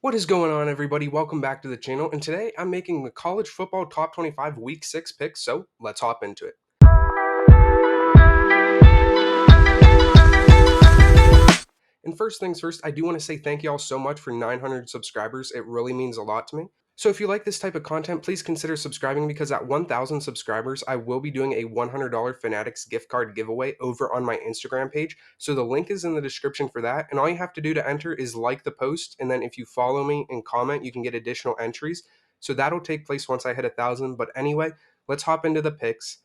What is going on, everybody? Welcome back to the channel, and today I'm making the college football top 25 week 6 picks, so let's hop into it. And first things first, I do want to say thank you all so much for 900 subscribers. It really means a lot to me. So if you like this type of content, please consider subscribing because at 1,000 subscribers, I will be doing a $100 Fanatics gift card giveaway over on my Instagram page. So the link is in the description for that. And all you have to do to enter is like the post. And then if you follow me and comment, you can get additional entries. So that'll take place once I hit 1,000. But anyway, let's hop into the picks.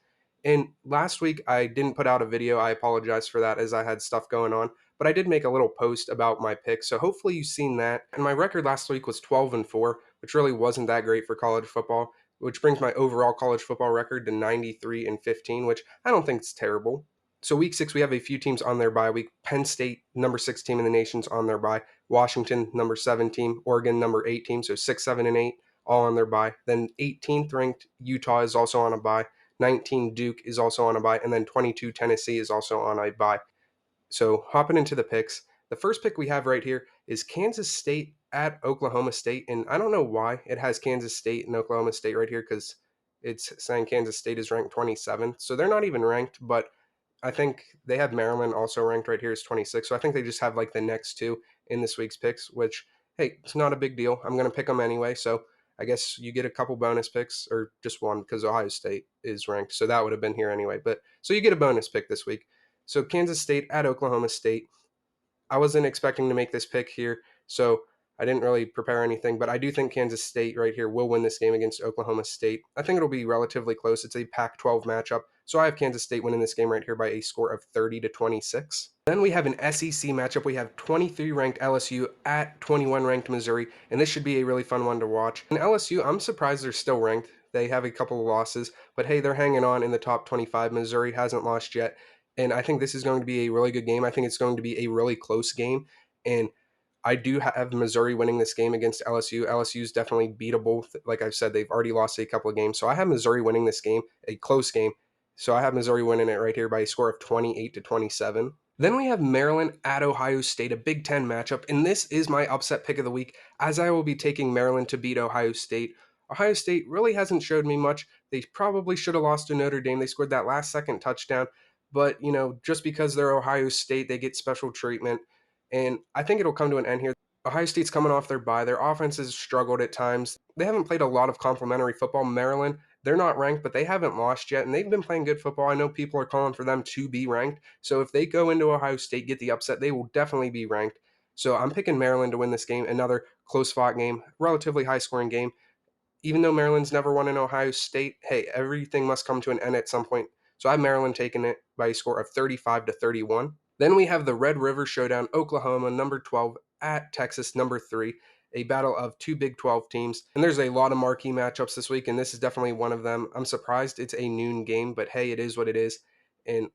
And last week, I didn't put out a video. I apologize for that as I had stuff going on. But I did make a little post about my picks. So hopefully you've seen that. And my record last week was 12-4, which really wasn't that great for college football, which brings my overall college football record to 93-15, which I don't think is terrible. So week 6, we have a few teams on their bye week. Penn State, number 6 team in the nation's on their bye. Washington, number 7 team. Oregon, number 8 team. So 6, 7, and 8, all on their bye. Then 18th ranked Utah is also on a bye. 19 Duke is also on a bye. And then 22 Tennessee is also on a bye. So hopping into the picks, the first pick we have right here is Kansas State at Oklahoma State. And I don't know why it has Kansas State and Oklahoma State right here because it's saying Kansas State is ranked 27th. So they're not even ranked, but I think they have Maryland also ranked right here as 26. So I think they just have like the next two in this week's picks, which, hey, it's not a big deal. I'm going to pick them anyway. So I guess you get a couple bonus picks or just one because Ohio State is ranked. So that would have been here anyway. But so you get a bonus pick this week. So Kansas State at Oklahoma State. I wasn't expecting to make this pick here, so I didn't really prepare anything, but I do think Kansas State right here will win this game against Oklahoma State. I think it'll be relatively close. It's a Pac-12 matchup, so I have Kansas State winning this game right here by a score of 30-26. Then we have an SEC matchup. We have 23 ranked LSU at 21 ranked Missouri, and this should be a really fun one to watch. And LSU, I'm surprised they're still ranked. They have a couple of losses, but hey, they're hanging on in the top 25. Missouri hasn't lost yet. And I think this is going to be a really good game. I think it's going to be a really close game. And I do have Missouri winning this game against LSU. LSU is definitely beatable. Like I've said, they've already lost a couple of games. So I have Missouri winning this game, a close game. So I have Missouri winning it right here by a score of 28-27. Then we have Maryland at Ohio State, a Big Ten matchup. And this is my upset pick of the week, as I will be taking Maryland to beat Ohio State. Ohio State really hasn't showed me much. They probably should have lost to Notre Dame. They scored that last second touchdown. But, just because they're Ohio State, they get special treatment. And I think it'll come to an end here. Ohio State's coming off their bye. Their offense has struggled at times. They haven't played a lot of complimentary football. Maryland, they're not ranked, but they haven't lost yet, and they've been playing good football. I know people are calling for them to be ranked. So if they go into Ohio State, get the upset, they will definitely be ranked. So I'm picking Maryland to win this game. Another close fought game, relatively high scoring game. Even though Maryland's never won in Ohio State, hey, everything must come to an end at some point. So I have Maryland taking it by a score of 35-31. Then we have the Red River Showdown, Oklahoma, number 12, at Texas, number 3, a battle of two Big 12 teams. And there's a lot of marquee matchups this week, and this is definitely one of them. I'm surprised it's a noon game, but hey, it is what it is. And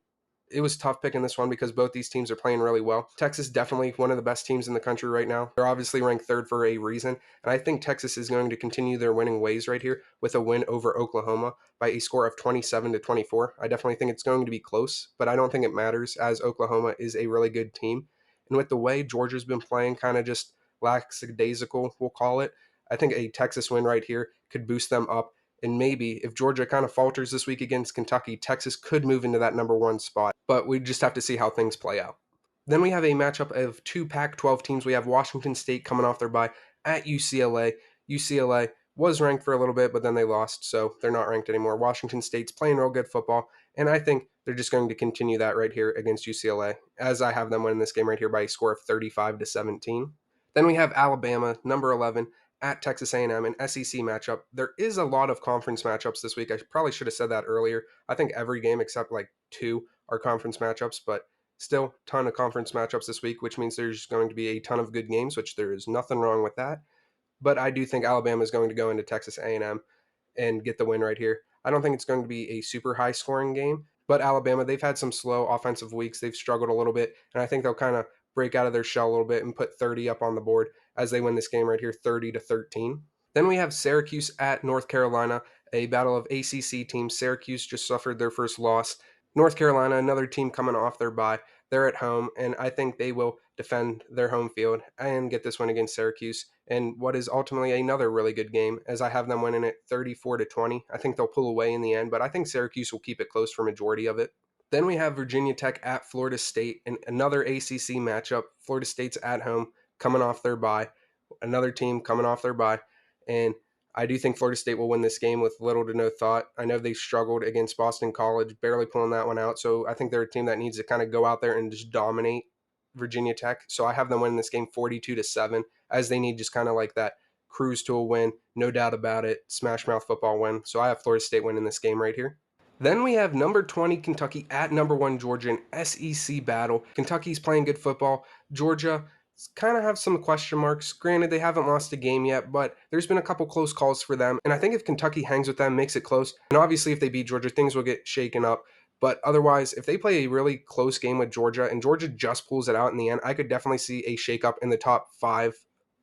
it was tough picking this one because both these teams are playing really well. Texas definitely one of the best teams in the country right now. They're obviously ranked third for a reason, and I think Texas is going to continue their winning ways right here with a win over Oklahoma by a score of 27-24. I definitely think it's going to be close, but I don't think it matters as Oklahoma is a really good team. And with the way Georgia's been playing, kind of just lackadaisical, we'll call it, I think a Texas win right here could boost them up. And maybe if Georgia kind of falters this week against Kentucky, Texas could move into that number 1 spot. But we just have to see how things play out. Then we have a matchup of two Pac 12 teams. We have Washington State coming off their bye at UCLA. UCLA was ranked for a little bit, but then they lost, so they're not ranked anymore. Washington State's playing real good football, and I think they're just going to continue that right here against UCLA, as I have them win this game right here by a score of 35-17. Then we have Alabama, number 11, at Texas A&M, an SEC matchup. There is a lot of conference matchups this week. I probably should have said that earlier. I think every game except like 2 are conference matchups, but still ton of conference matchups this week, which means there's going to be a ton of good games, which there is nothing wrong with that. But I do think Alabama is going to go into Texas A&M and get the win right here. I don't think it's going to be a super high scoring game, but Alabama, they've had some slow offensive weeks. They've struggled a little bit, and I think they'll kind of break out of their shell a little bit and put 30 up on the board as they win this game right here, 30-13. Then we have Syracuse at North Carolina, a battle of ACC teams. Syracuse just suffered their first loss. North Carolina, another team coming off their bye. They're at home, and I think they will defend their home field and get this win against Syracuse. And what is ultimately another really good game, as I have them winning it 34-20. I think they'll pull away in the end, but I think Syracuse will keep it close for majority of it. Then we have Virginia Tech at Florida State, and another ACC matchup. Florida State's at home, coming off their bye. Another team coming off their bye, and I do think Florida State will win this game with little to no thought. I know they struggled against Boston College, barely pulling that one out. So I think they're a team that needs to kind of go out there and just dominate Virginia Tech. So I have them winning this game 42-7, as they need just kind of like that cruise to a win, no doubt about it, smash mouth football win. So I have Florida State winning this game right here. Then we have number 20 Kentucky at number 1 Georgia, an SEC battle. Kentucky's playing good football. Georgia kind of have some question marks. Granted, they haven't lost a game yet, but there's been a couple close calls for them. And I think if Kentucky hangs with them, makes it close, and obviously if they beat Georgia, things will get shaken up. But otherwise, if they play a really close game with Georgia and Georgia just pulls it out in the end, I could definitely see a shakeup in the top 5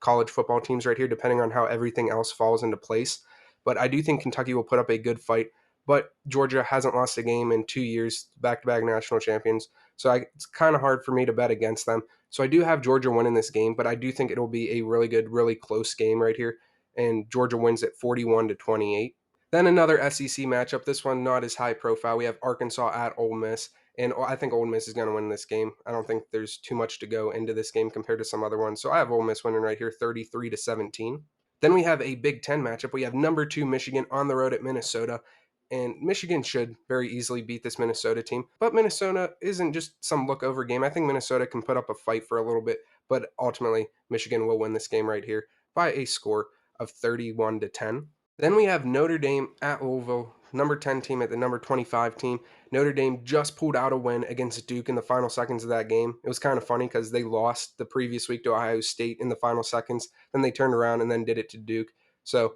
college football teams right here, depending on how everything else falls into place. But I do think Kentucky will put up a good fight. But Georgia hasn't lost a game in 2 years, back-to-back national champions. So it's kind of hard for me to bet against them. So I do have Georgia winning this game, but I do think it'll be a really good, really close game right here. And Georgia wins it 41-28. Then another SEC matchup. This one not as high profile. We have Arkansas at Ole Miss, and I think Ole Miss is going to win this game. I don't think there's too much to go into this game compared to some other ones. So I have Ole Miss winning right here, 33-17. Then we have a Big Ten matchup. We have number 2 Michigan on the road at Minnesota. And Michigan should very easily beat this Minnesota team. But Minnesota isn't just some look over game. I think Minnesota can put up a fight for a little bit, but ultimately Michigan will win this game right here by a score of 31-10. Then we have Notre Dame at Louisville, number 10 team at the number 25 team. Notre Dame just pulled out a win against Duke in the final seconds of that game. It was kind of funny because they lost the previous week to Ohio State in the final seconds. Then they turned around and then did it to Duke. So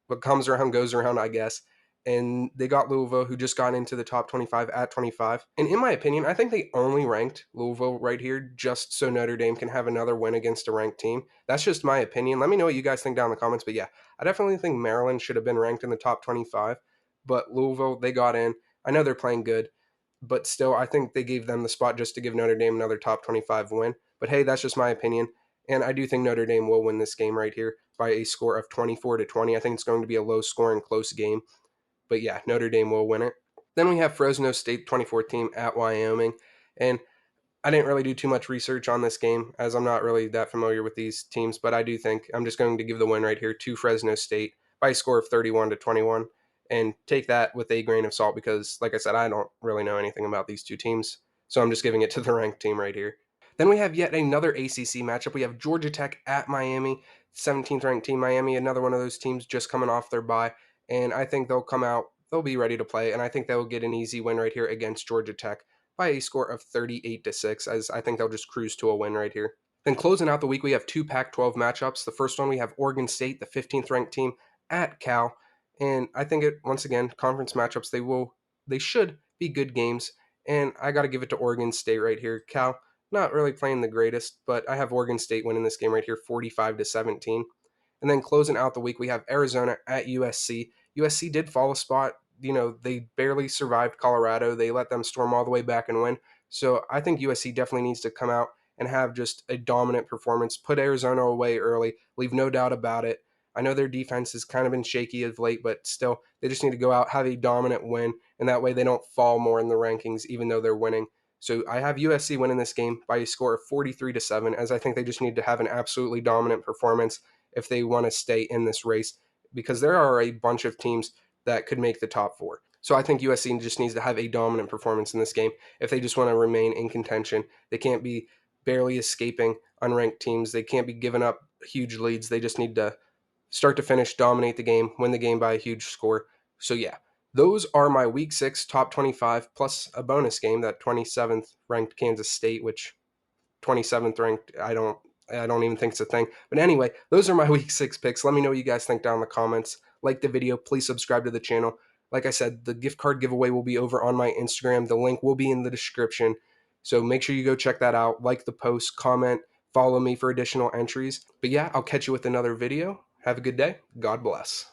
what comes around goes around, I guess. And they got Louisville, who just got into the top 25 at 25. And in my opinion, I think they only ranked Louisville right here just so Notre Dame can have another win against a ranked team. That's just my opinion. Let me know what you guys think down in the comments. But yeah, I definitely think Maryland should have been ranked in the top 25. But Louisville, they got in. I know they're playing good, but still, I think they gave them the spot just to give Notre Dame another top 25 win. But hey, that's just my opinion. And I do think Notre Dame will win this game right here by a score of 24-20. I think it's going to be a low scoring, close game. But yeah, Notre Dame will win it. Then we have Fresno State 24 team at Wyoming. And I didn't really do too much research on this game as I'm not really that familiar with these teams, but I do think I'm just going to give the win right here to Fresno State by a score of 31-21 and take that with a grain of salt because, like I said, I don't really know anything about these two teams. So I'm just giving it to the ranked team right here. Then we have yet another ACC matchup. We have Georgia Tech at Miami, 17th ranked team Miami, another one of those teams just coming off their bye. And I think they'll come out, they'll be ready to play, and I think they'll get an easy win right here against Georgia Tech by a score of 38-6, as I think they'll just cruise to a win right here. Then closing out the week, we have 2 Pac-12 matchups. The first one, we have Oregon State, the 15th ranked team, at Cal. And I think it, once again, conference matchups, they should be good games. And I got to give it to Oregon State right here. Cal, not really playing the greatest, but I have Oregon State winning this game right here, 45-17. And then closing out the week, we have Arizona at USC. USC did fall a spot. They barely survived Colorado. They let them storm all the way back and win. So I think USC definitely needs to come out and have just a dominant performance, put Arizona away early, leave no doubt about it. I know their defense has kind of been shaky of late, but still, they just need to go out, have a dominant win, and that way they don't fall more in the rankings, even though they're winning. So I have USC winning this game by a score of 43-7, as I think they just need to have an absolutely dominant performance if they want to stay in this race, because there are a bunch of teams that could make the top 4. So I think USC just needs to have a dominant performance in this game if they just want to remain in contention. They can't be barely escaping unranked teams. They can't be giving up huge leads. They just need to start to finish, dominate the game, win the game by a huge score. So yeah, those are my week 6 top 25 plus a bonus game, that 27th ranked Kansas State, which 27th ranked, I don't even think it's a thing. But anyway, those are my week 6 picks. Let me know what you guys think down in the comments. Like the video, please subscribe to the channel. Like I said, the gift card giveaway will be over on my Instagram. The link will be in the description. So make sure you go check that out. Like the post, comment, follow me for additional entries. But yeah, I'll catch you with another video. Have a good day. God bless.